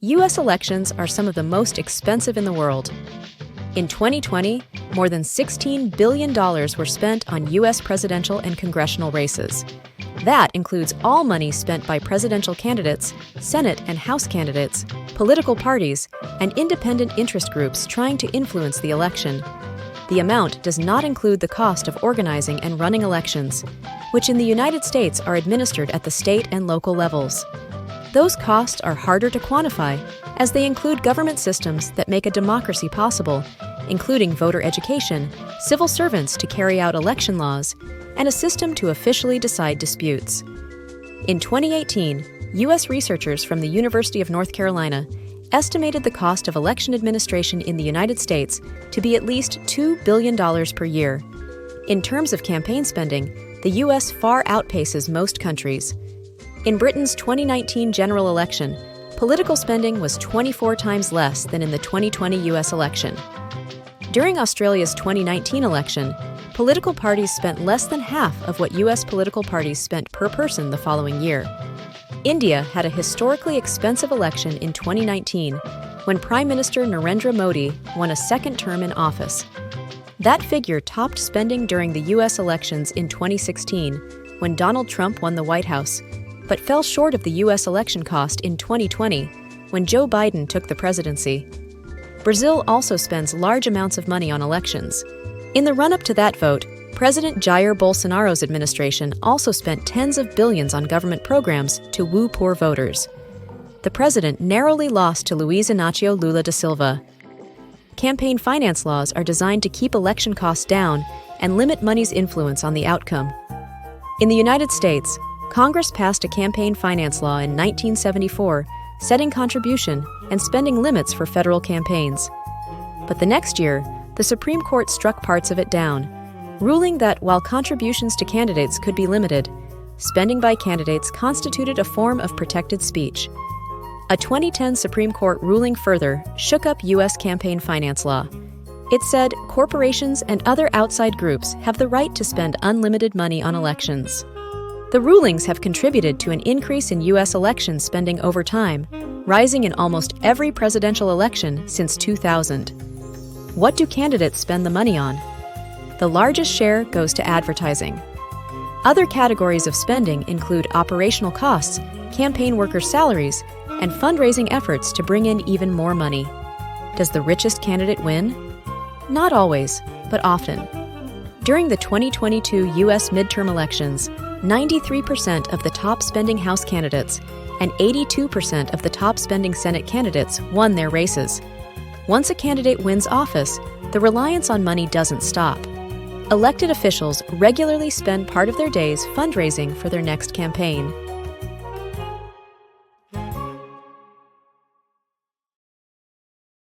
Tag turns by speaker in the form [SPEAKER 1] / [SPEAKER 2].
[SPEAKER 1] U.S. elections are some of the most expensive in the world. In 2020, more than $16 billion were spent on U.S. presidential and congressional races. That includes all money spent by presidential candidates, Senate and House candidates, political parties, and independent interest groups trying to influence the election. The amount does not include the cost of organizing and running elections, which in the United States are administered at the state and local levels. Those costs are harder to quantify, as they include government systems that make a democracy possible, including voter education, civil servants to carry out election laws, and a system to officially decide disputes. In 2018, U.S. researchers from the University of North Carolina estimated the cost of election administration in the United States to be at least $2 billion per year. In terms of campaign spending, the U.S. far outpaces most countries. In Britain's 2019 general election, political spending was 24 times less than in the 2020 U.S. election. During Australia's 2019 election, political parties spent less than half of what U.S. political parties spent per person the following year. India had a historically expensive election in 2019 when Prime Minister Narendra Modi won a second term in office. That figure topped spending during the U.S. elections in 2016 when Donald Trump won the White House, but fell short of the U.S. election cost in 2020 when Joe Biden took the presidency. Brazil also spends large amounts of money on elections. In the run-up to that vote, President Jair Bolsonaro's administration also spent tens of billions on government programs to woo poor voters. The president narrowly lost to Luiz Inácio Lula da Silva. Campaign finance laws are designed to keep election costs down and limit money's influence on the outcome. In the United States, Congress passed a campaign finance law in 1974, setting contribution and spending limits for federal campaigns. But the next year, the Supreme Court struck parts of it down, ruling that while contributions to candidates could be limited, spending by candidates constituted a form of protected speech. A 2010 Supreme Court ruling further shook up U.S. campaign finance law. It said corporations and other outside groups have the right to spend unlimited money on elections. The rulings have contributed to an increase in U.S. election spending over time, rising in almost every presidential election since 2000. What do candidates spend the money on? The largest share goes to advertising. Other categories of spending include operational costs, campaign workers' salaries, and fundraising efforts to bring in even more money. Does the richest candidate win? Not always, but often. During the 2022 U.S. midterm elections, 93% of the top spending House candidates and 82% of the top spending Senate candidates won their races. Once a candidate wins office, the reliance on money doesn't stop. Elected officials regularly spend part of their days fundraising for their next campaign.